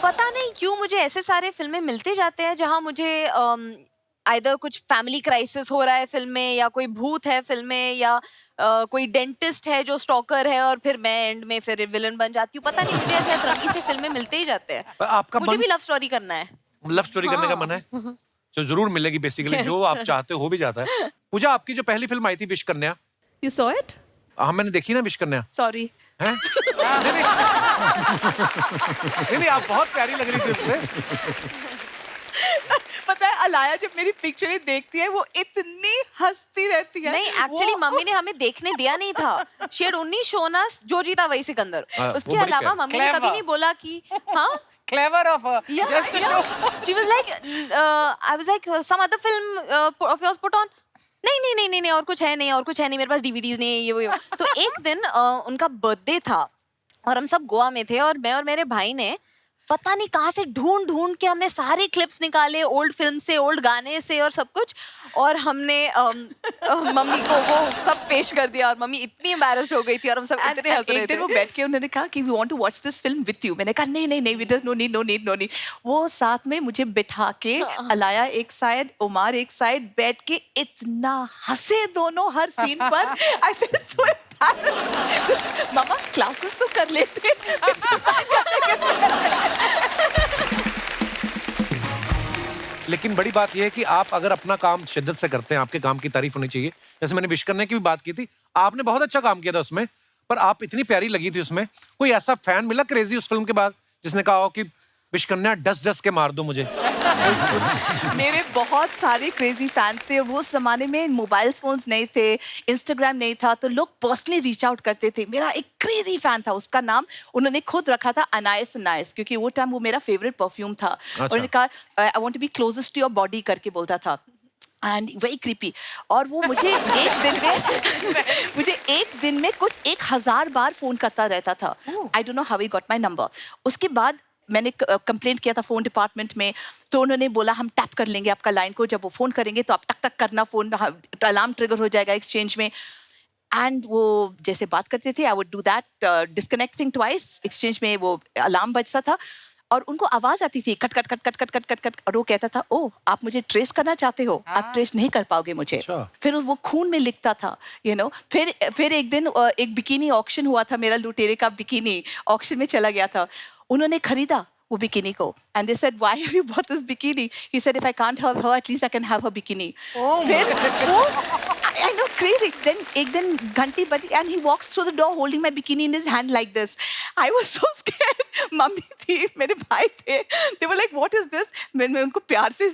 पता नहीं क्यों मुझे ऐसे सारे फिल्में मिलते जाते हैं जहाँ मुझे आइदर कुछ फैमिली क्राइसिस हो रहा है फिल्म में, या कोई भूत है फिल्म में, या कोई डेंटिस्ट है जो स्टॉकर है और फिर मैं एंड में फिर विलन बन जाती हूँ। पता नहीं, मुझे ऐसे अतरंगी से फिल्में मिलते ही जाते हैं। आपका मुझे मन भी लव स्टोरी करना है। लव स्टोरी करने का मन है हाँ। तो जरूर मिलेगी। Basically Yes. जो आप चाहते हो भी जाता है। पूजा, आपकी जो पहली फिल्म आई थी विश कन्या, You saw it? हाँ मैंने देखी ना विश कन्या। Sorry. हैं? नहीं, आप बहुत प्यारी लग रही थी उसमें। पता है अलाया जब मेरी पिक्चरें देखती है वो इतनी हंसती रहती है। नहीं, एक्चुअली मम्मी ने हमें देखने दिया नहीं था। She had only shown us जो जीता वही सिकंदर। उसके अलावा मम्मी ने कभी नहीं बोला कि हाँ Clever of her. Yeah, Just to yeah. show. She was like, I was like, some other film of yours put on. नहीं, और कुछ है नहीं, मेरे पास DVDs नहीं है, ये वो। तो एक दिन उनका बर्थडे था और हम सब गोवा में थे और मैं और मेरे भाई ने पता नहीं कहाँ से ढूंढ के हमने सारे क्लिप्स निकाले, ओल्ड फिल्म से, ओल्ड गाने से और सब कुछ, और हमने मम्मी को वो सब पेश कर दिया और मम्मी इतनी एम्बैरेस्ड हो गई थी और हम सब इतने हंस रहे एक दिन थे। वो बैठ के उन्होंने कहा कि we want to watch this film with you. मैंने कहा नहीं we don't, no need। वो साथ में मुझे बिठा के अलाया एक साइड, उमार एक साइड, बैठ के इतना हंसे दोनों हर सीन पर। I feel so embarrassed. Mama classes तो कर लेते। लेकिन बड़ी बात यह है कि आप अगर अपना काम शिद्दत से करते हैं, आपके काम की तारीफ होनी चाहिए। जैसे मैंने विश करने की भी बात की थी, आपने बहुत अच्छा काम किया था उसमें, पर आप इतनी प्यारी लगी थी उसमें। कोई ऐसा फैन मिला क्रेजी उस फिल्म के बाद जिसने कहा हो कि विश कन्या डस के मार दो मुझे? मेरे बहुत सारे क्रेजी फैंस थे। वो जमाने में मोबाइल फोन्स नहीं थे, इंस्टाग्राम नहीं था, तो लोग पर्सनली रीच आउट करते थे। मेरा एक क्रेजी फैन था, उसका नाम उन्होंने खुद रखा था अनायस, क्योंकि वो टाइम वो मेरा फेवरेट परफ्यूम था। अच्छा। उन्होंने कहा I want to be closest to your body करके बोलता था, एंड वेरी क्रीपी। और वो मुझे एक दिन में कुछ 1000 बार फोन करता रहता था। I don't know how he got my number. उसके बाद मैंने कंप्लेंट किया था फोन डिपार्टमेंट में, तो उन्होंने बोला हम टैप कर लेंगे आपका लाइन को, जब वो फोन करेंगे तो आप टक टक करना, फोन अलार्म ट्रिगर हो जाएगा एक्सचेंज में। एंड वो जैसे बात करते थे, I would do that disconnecting twice, exchange में वो अलार्म बजता था और उनको आवाज आती थी कट कट, और वो कहता था ओह आप मुझे ट्रेस करना चाहते हो, आप ट्रेस नहीं कर पाओगे मुझे। फिर वो खून में लिखता था, यू नो। फिर एक दिन एक बिकिनी ऑक्शन हुआ था, मेरा लुटेरे का बिकिनी ऑक्शन में चला गया था। उन्होंने खरीदा वो बिकिनी को, and they said why have you bought this bikini? He said if I can't have her at least I can have her bikini. फिर वो I know, crazy. Then एक दिन घंटी बजी and he walks through the door holding my bikini in his hand like this. I was so scared. Mummy थी, मेरे भाई थे. They were like, what is this? मैं उनको प्यार से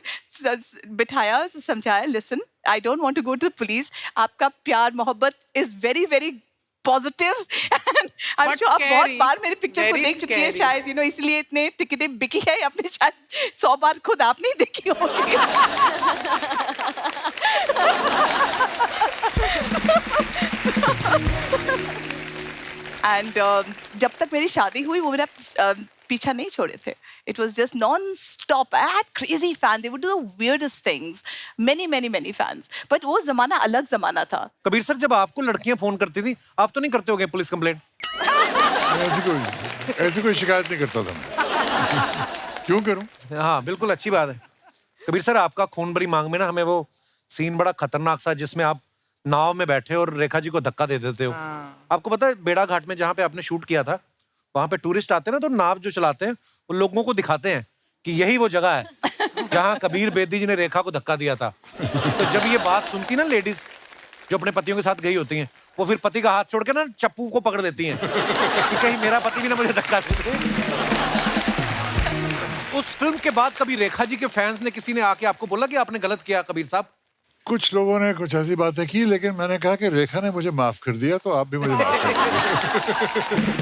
बिठाया, समझाया, listen, I don't want to go to the police. आपका प्यार मोहब्बत is very very positive and I'm sure आप बहुत बार मेरे पिक्चर को देख चुकी है शायद, you know, इसलिए इतने टिकटें बिकी है। आपने शायद 100 बार खुद आप नहीं देखी होगी। एंड जब तक मेरी शादी हुई वो मेरा पीछा नहीं छोड़े थे। It was just non stop. I had crazy fan, they would do the weirdest things, many fans. But वो जमाना अलग जमाना था। कबीर सर, जब आपको लड़कियां फोन करती थी, आप तो नहीं करते होगे पुलिस कंप्लेंट? ऐसी कोई शिकायत नहीं करता था मैं। क्यों करूं? हाँ बिल्कुल, अच्छी बात है। कबीर सर, आपका खून भरी मांग में ना हमें वो सीन बड़ा खतरनाक सा, जिसमें आप नाव में बैठे और रेखा जी को धक्का दे देते हो। आपको पता है बेड़ा घाट में जहाँ पे आपने शूट किया था, वहाँ पे टूरिस्ट आते हैं ना, तो नाव जो चलाते हैं वो लोगों को दिखाते हैं कि यही वो जगह है जहाँ कबीर बेदी जी ने रेखा को धक्का दिया था। तो जब ये बात सुनती ना लेडीज जो अपने पतियों के साथ गई होती हैं, वो फिर पति का हाथ छोड़ के ना चप्पू को पकड़ देती हैं कि कहीं मेरा पति भी ना मुझे धक्का दे। उस फिल्म के बाद कभी रेखा जी के फैंस ने किसी ने आके आपको बोला कि आपने गलत किया कबीर साहब? कुछ लोगों ने कुछ ऐसी बातें की, लेकिन मैंने कहा कि रेखा ने मुझे माफ कर दिया तो आप भी मुझे माफ कर दीजिए।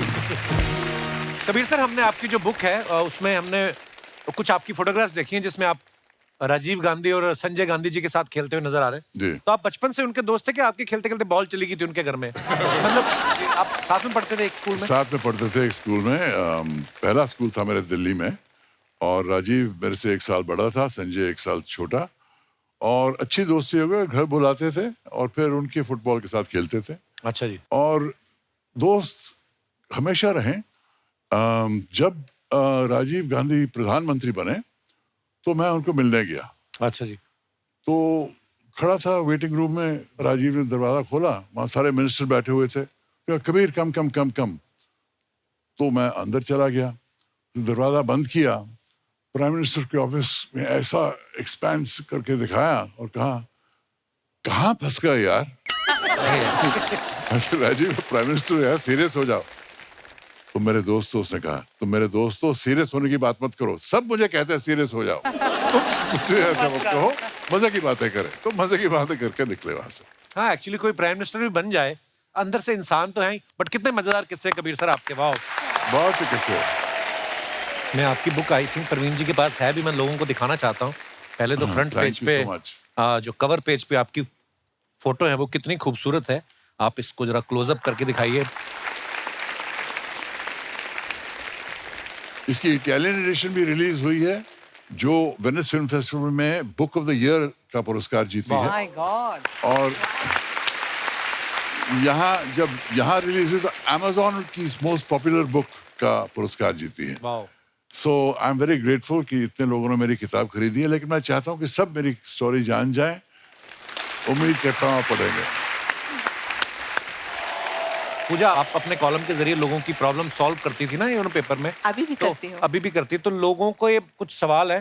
कबीर सर, हमने आपकी जो बुक है उसमें हमने कुछ आपकी फोटोग्राफ्स देखी हैं जिसमें आप राजीव गांधी और संजय गांधी जी के साथ खेलते हुए नजर आ रहे हैं। जी। तो आप बचपन से उनके दोस्त थे कि आपके खेलते खेलते बॉल चली गई थी उनके घर में? मतलब आप साथ में पढ़ते थे एक स्कूल में? साथ में पढ़ते थे एक स्कूल में। पहला स्कूल था मेरे दिल्ली में, और राजीव मेरे से 1 साल बड़ा था, संजय 1 साल छोटा, और अच्छी दोस्ती हो गई। घर बुलाते थे और फिर उनके फुटबॉल के साथ खेलते थे। अच्छा जी। और दोस्त हमेशा रहे। जब राजीव गांधी प्रधानमंत्री बने तो मैं उनको मिलने गया। अच्छा जी। तो खड़ा था वेटिंग रूम में, राजीव ने दरवाज़ा खोला, वहाँ सारे मिनिस्टर बैठे हुए थे। कहा, कबीर कम कम कम कम। तो मैं अंदर चला गया, दरवाज़ा बंद किया, प्राइम मिनिस्टर के ऑफिस में ऐसा एक्सपेंस करके दिखाया और कहा, कहाँ फंस गया यार? राजीव प्राइम मिनिस्टर यार, सीरियस हो जाओ। तो मेरे दोस्तों ने कहा, तो मेरे दोस्तों सीरियस होने की बात मत करो, सब मुझे कहते हैं सीरियस हो जाओ। तो मुझे ऐसा मत कहो, मजे की बातें करें। तो मजे की बातें करके निकले वहां से। हाँ, एक्चुअली कोई प्राइम मिनिस्टर भी बन जाए, अंदर से इंसान तो है ही, बट कितने मजेदार किस्से कबीर सर आपके। वाह, बहुत से किस्से। मैं आपकी बुक आई थिंक प्रवीण जी के पास है भी, मैं लोगों को दिखाना चाहता हूँ। पहले तो फ्रंट thank पेज you पे so much. जो कवर पेज पे आपकी फोटो है वो कितनी खूबसूरत है। आप इसको जरा क्लोजअप करके दिखाइए। इसकी इटालियन एडिशन भी रिलीज हुई है, जो वेनिस फिल्म फेस्टिवल में बुक ऑफ द ईयर का पुरस्कार जीती है। My God. और जब यहाँ रिलीज हुई तो अमेज़न की मोस्ट पॉपुलर बुक का पुरस्कार जीती है। वाह, सो आई एम वेरी ग्रेटफुल कि इतने लोगों ने मेरी किताब खरीदी है, लेकिन मैं चाहता हूँ कि सब मेरी स्टोरी जान जाए। उम्मीद करता हूँ आप पढ़ेंगे। पूजा, आप अपने कॉलम के जरिए लोगों की प्रॉब्लम सॉल्व करती थी ना ये पेपर में? अभी भी तो करती हूँ। अभी भी करती है। तो लोगों को ये कुछ सवाल है,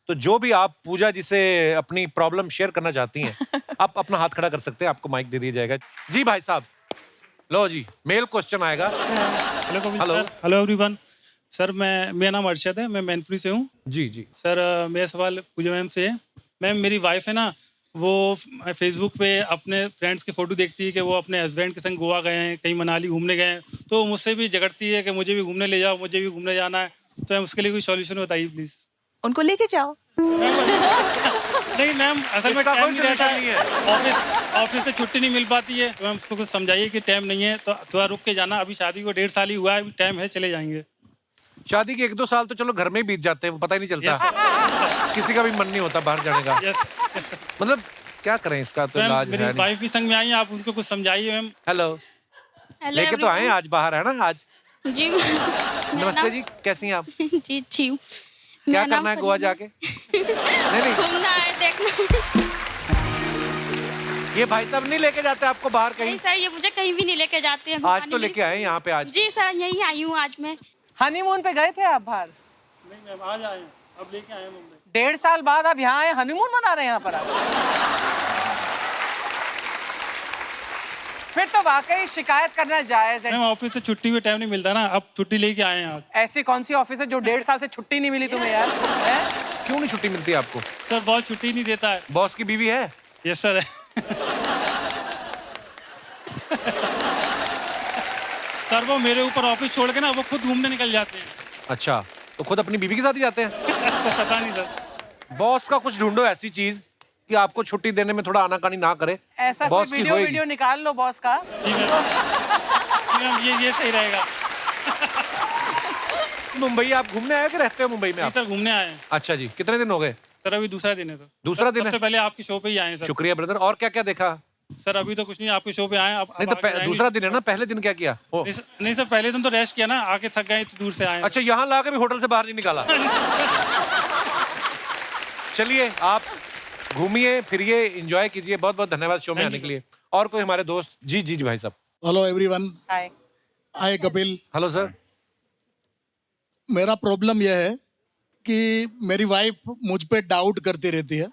तो जो भी आप पूजा जी से अपनी प्रॉब्लम शेयर करना चाहती हैं, आप अपना हाथ खड़ा कर सकते हैं, आपको माइक दे दिया जाएगा। जी भाई साहब, लो जी, मेल क्वेश्चन आएगा। Hello Kapil hello. Sir. Hello everyone. Sir मेरा नाम अरशद है, मैं मैनपुरी से हूँ। जी जी। सर मेरा सवाल पूजा मैम से है। मैम, मेरी वाइफ है ना, वो फेसबुक पे अपने फ्रेंड्स की फ़ोटो देखती है कि वो अपने हस्बैंड के संग गोवा गए हैं, कहीं मनाली घूमने गए हैं, तो मुझसे भी झगड़ती है कि मुझे भी घूमने ले जाओ, मुझे भी घूमने जाना है। तो मैम उसके लिए कोई सॉल्यूशन बताइए प्लीज़। उनको लेके जाओ। नहीं मैम, असल में इसका टाइम कोई नहीं रहता solution नहीं है, ऑफिस से छुट्टी नहीं मिल पाती है। तो मैम उसको कुछ समझाइए कि टाइम नहीं है, तो थोड़ा रुक के जाना। अभी शादी को 1.5 साल ही हुआ है, अभी टाइम है, चले जाएंगे। शादी के 1-2 साल तो चलो घर में ही बीत जाते हैं, वो पता ही नहीं चलता। किसी का भी मन नहीं होता बाहर जाने का। यस मतलब क्या करें, इसका तो मैम, इलाज मेरी है नहीं। वाइफ भी संग में आई है, आप उनको कुछ समझाइए मैम। हेलो, हेलो लेके तो आए हैं आज बाहर, है ना आज? जी। नमस्ते जी, कैसी हैं आप? जी अच्छी हूँ। क्या मेरा नाम करना है गोवा फरीदा। जाके? नहीं, घूमना है, देखना। ये भाई साहब नहीं लेके जाते आपको बाहर नहीं कहीं? सर, ये मुझे कहीं भी नहीं लेके जाते हैं। आज घुमाने तो मेरी- लेके आए हैं यहाँ पे आज। जी सर, यही आई हूँ आज मैं। हनीमून पे गए थे आप बाहर? नहीं मैम, आज आए हैं, अब लेके आए हैं मुंबई। 1.5 साल बाद आप यहाँ आए, हनीमून मना रहे हैं यहाँ पर आप? फिर तो वाकई शिकायत करना जायज है। मैम ऑफिस से छुट्टी भी टाइम नहीं मिलता ना, अब छुट्टी लेके आए हैं आप। ऐसी कौन सी ऑफिस है जो 1.5 साल से छुट्टी नहीं मिली तुम्हें यार? हैं? क्यों नहीं छुट्टी मिलती आपको? सर बहुत छुट्टी नहीं देता है। बॉस की बीवी है? Yes sir. सर वो मेरे ऊपर ऑफिस छोड़ के ना वो खुद घूमने निकल जाते हैं। अच्छा, तो खुद अपनी बीवी के साथ ही जाते हैं? तो पता नहीं सर। बॉस का कुछ ढूंढो ऐसी चीज कि आपको छुट्टी देने में थोड़ा आनाकानी ना करे। ऐसा कोई बॉस की वीडियो होएगी। निकाल लो बॉस का। जी मैम, ये सही रहेगा। मुंबई आप घूमने आए कि रहते हो मुंबई में नहीं आप? सर, घूमने आए हैं। अच्छा जी, कितने दिन हो गए? सर अभी दूसरा दिन है सर। दूसरा दिन है? सबसे पहले आपकी शो पे ही आए हैं सर। शुक्रिया ब्रदर। और क्या क्या देखा? सर अभी तो कुछ नहीं, आपके शो पे आए हैं। अब नहीं तो आगे जाएंगे। दूसरा दिन है ना, पहले दिन क्या किया? ओ, नहीं सर, पहले दिन तो रेस्ट किया ना, आके थक गए तो दूर से आए हैं। अच्छा, यहाँ ला के भी होटल से बाहर नहीं निकाला? चलिए, आप घूमिए फिरिए, एंजॉय कीजिए। बहुत बहुत धन्यवाद शो में Thank आने you, के लिए। और कोई हमारे दोस्त? जी जी जी भाई साहब। Hello everyone, hi. Hi Kapil. Hello sir. मेरा प्रॉब्लम यह है कि मेरी वाइफ मुझ पे डाउट करती रहती है।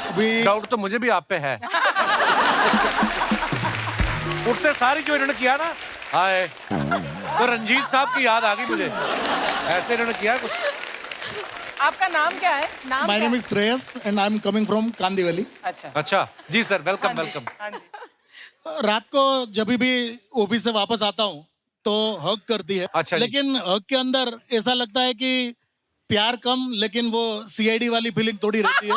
अभी डाउट तो मुझे भी आप पे है। उठते सारी जो इन्होंने किया ना, हाय, तो रंजीत साहब की याद आ गई मुझे। ऐसे इन्होंने किया कुछ। आपका नाम क्या है? नाम माय क्या नेम है? Is Shreyas and I am coming from Kandivali. अच्छा। अच्छा जी सर, वेलकम वेलकम। हाँ जी। रात को जब भी ऑफिस से वापस आता हूँ तो हग करती है। अच्छा जी। लेकिन हग के अंदर ऐसा लगता है कि प्यार कम, लेकिन वो सीआईडी वाली फीलिंग थोड़ी रहती है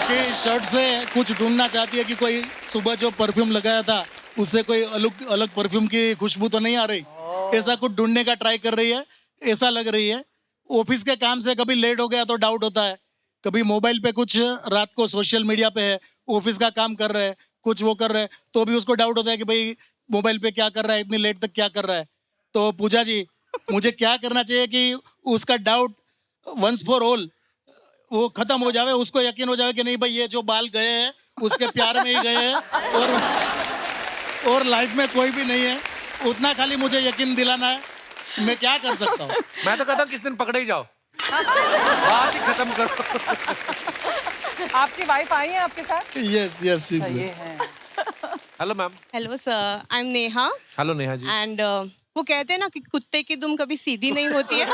कि शर्ट से कुछ ढूंढना चाहती है कि कोई सुबह जो परफ्यूम लगाया था उससे कोई अलग अलग परफ्यूम की खुशबू तो नहीं आ रही। ऐसा कुछ ढूंढने का ट्राई कर रही है, ऐसा लग रही है। ऑफिस के काम से कभी लेट हो गया तो डाउट होता है, कभी मोबाइल पे कुछ रात को सोशल मीडिया पे है, ऑफिस का काम कर रहे हैं, कुछ वो कर रहे हैं, तो भी उसको डाउट होता है कि भाई मोबाइल पे क्या कर रहा है, इतनी लेट तक क्या कर रहा है। तो पूजा जी, मुझे क्या करना चाहिए कि उसका डाउट वंस फॉर ऑल वो खत्म हो जावे, उसको यकीन हो जावे कि नहीं भाई ये जो बाल गए हैं उसके प्यार में ही गए हैं और लाइफ में कोई भी नहीं है, उतना खाली मुझे यकीन दिलाना है। मैं क्या कर सकता हूँ? मैं तो कहता हूँ किस दिन पकड़े ही जाओ, बात ही खत्म करो। आपकी वाइफ आई है आपके साथ? यस यस ये है। Hello ma'am. Hello sir, I am Neha hello Neha ji. And वो कहते हैं ना कि कुत्ते की दुम कभी सीधी नहीं होती है।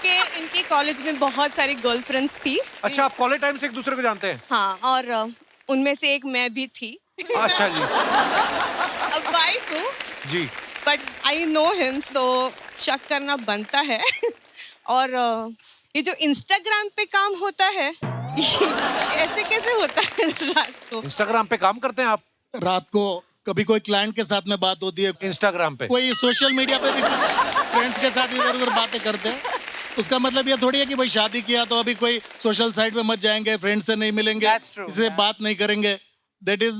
कि इनके कॉलेज में बहुत सारी गर्लफ्रेंड्स थी। अच्छा, आप कॉलेज टाइम से एक दूसरे को जानते हैं? हाँ, और उनमें से एक मैं भी थी। अच्छा जी। अब वाइफ हूँ जी। बट आई नो हिम, सो शक करना बनता है। और ये जो इंस्टाग्राम पे काम होता है ऐसे कैसे होता है रात को? इंस्टाग्राम पे काम करते हैं आप? रात को कभी कोई क्लाइंट के साथ में बात होती है, इंस्टाग्राम पे कोई सोशल मीडिया पे भी फ्रेंड्स के साथ इधर उधर बातें करते हैं। उसका मतलब ये थोड़ी है कि भाई शादी किया तो अभी कोई सोशल साइट पे मत जाएंगे, फ्रेंड से नहीं मिलेंगे, That's true, इससे बात नहीं करेंगे। दैट इज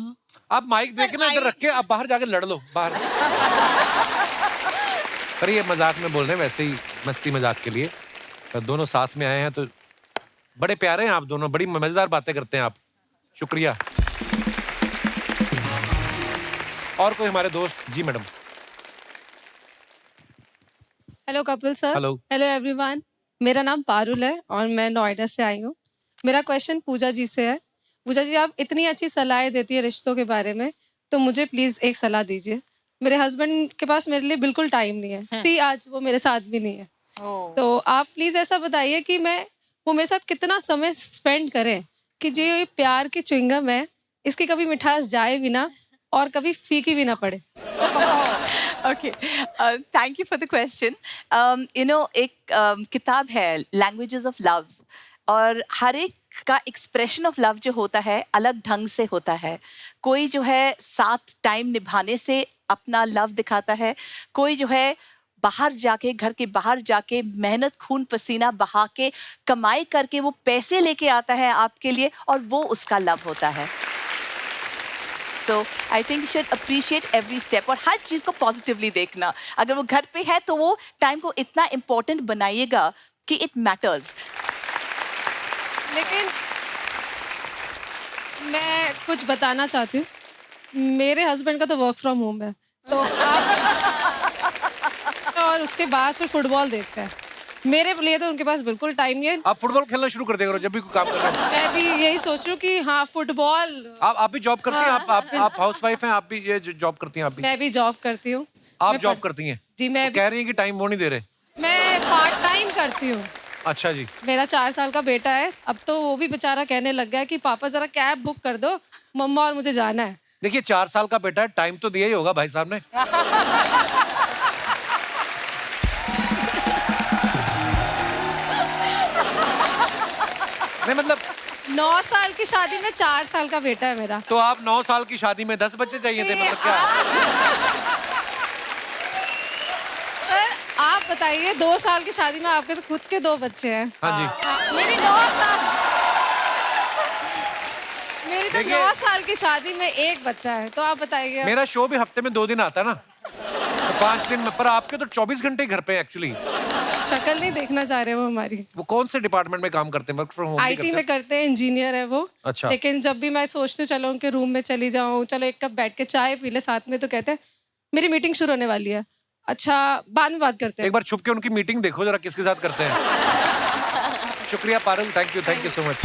आप माइक देके ना इधर रख के आप बाहर जाके लड़ लो बाहर। पर ये मजाक में बोल रहे हैं, वैसे ही मस्ती मजाक के लिए। तो दोनों साथ में आए हैं तो बड़े प्यारे हैं आप दोनों, बड़ी मजेदार बातें करते हैं आप। शुक्रिया। और कोई हमारे दोस्त? जी madam. Hello Kapil sir. Hello. Hello everyone, मेरा नाम पारुल है और मैं नोएडा से आई हूँ। मेरा क्वेश्चन पूजा जी से है। पूजा जी, आप इतनी अच्छी सलाहें देती है रिश्तों के बारे में, तो मुझे प्लीज़ एक सलाह दीजिए। मेरे हस्बैंड के पास मेरे लिए बिल्कुल टाइम नहीं है। सी आज वो मेरे साथ भी नहीं है। तो आप प्लीज़ ऐसा बताइए कि वो मेरे साथ कितना समय स्पेंड करें कि जो ये प्यार की च्युइंगम है इसकी कभी मिठास जाए भी ना और कभी फीकी भी ना पड़े। Okay, thank you for the question. एक किताब है लैंग्वेजेस ऑफ लव, और हर एक का एक्सप्रेशन ऑफ लव जो होता है अलग ढंग से होता है। कोई जो है साथ टाइम निभाने से अपना लव दिखाता है, कोई जो है बाहर जाके, घर के बाहर जाके मेहनत खून पसीना बहा के कमाई करके वो पैसे लेके आता है आपके लिए, और वो उसका लव होता है। So I think you should appreciate every step, और हर चीज़ को पॉजिटिवली देखना। अगर वो घर पे है तो वो टाइम को इतना इम्पोर्टेंट बनाइएगा कि इट मैटर्स। लेकिन मैं कुछ बताना चाहती हूँ, मेरे हस्बैंड का तो वर्क फ्रॉम होम है, तो और उसके बाद फिर फुटबॉल देखते हैं। मेरे लिए तो उनके पास बिल्कुल टाइम नहीं है। आप फुटबॉल खेलना शुरू कर दिया करो जब भी कोई काम कर रहे हैं। मैं भी यही सोच रही हूँ कि हाँ फुटबॉल। आप भी जॉब करती हैं? आप हाउसवाइफ हैं? आप भी ये जॉब करती हैं? आप भी? मैं भी जॉब करती हूँ। आप जॉब करती हैं? जी मैं कह रही हैं कि टाइम वो नहीं दे रहे। मैं पार्ट टाइम करती हूँ। अच्छा जी। मेरा 4 साल का बेटा है, अब तो वो भी बेचारा कहने लग गया कि पापा जरा कैब बुक कर दो, मम्मा और मुझे जाना है। देखिए 4 साल का बेटा है, टाइम तो दिया ही होगा भाई साहब ने। नहीं मतलब 9 साल की शादी में 4 साल का बेटा है मेरा। तो आप 9 साल की शादी में 10 बच्चे चाहिए थे, मतलब क्या? सर आप बताइए, 2 साल की शादी में आपके तो खुद के 2 बच्चे हैं। हाँ जी। हाँ, मेरी 9 साल की शादी में 1 बच्चा है, तो आप बताइए। मेरा शो भी हफ्ते में 2 दिन आता है ना, तो 5 दिन में, पर आपके तो 24 घंटे घर पे एक्चुअली। शक्ल नहीं देखना चाह रहे वो हमारी। वो कौन से डिपार्टमेंट में काम करते हैं? वर्क फ्रॉम होम आईटी में करते हैं, इंजीनियर है वो। अच्छा। लेकिन जब भी मैं सोचती हूँ चलो उनके रूम में चली जाऊँ, चलो एक कप बैठ के चाय पी ले साथ में, तो कहते हैं मेरी मीटिंग शुरू होने वाली है। अच्छा बाद में बात करते हैं। एक बार छुप के उनकी मीटिंग देखो जरा किसके साथ करते हैं। शुक्रिया Parul, thank you so much.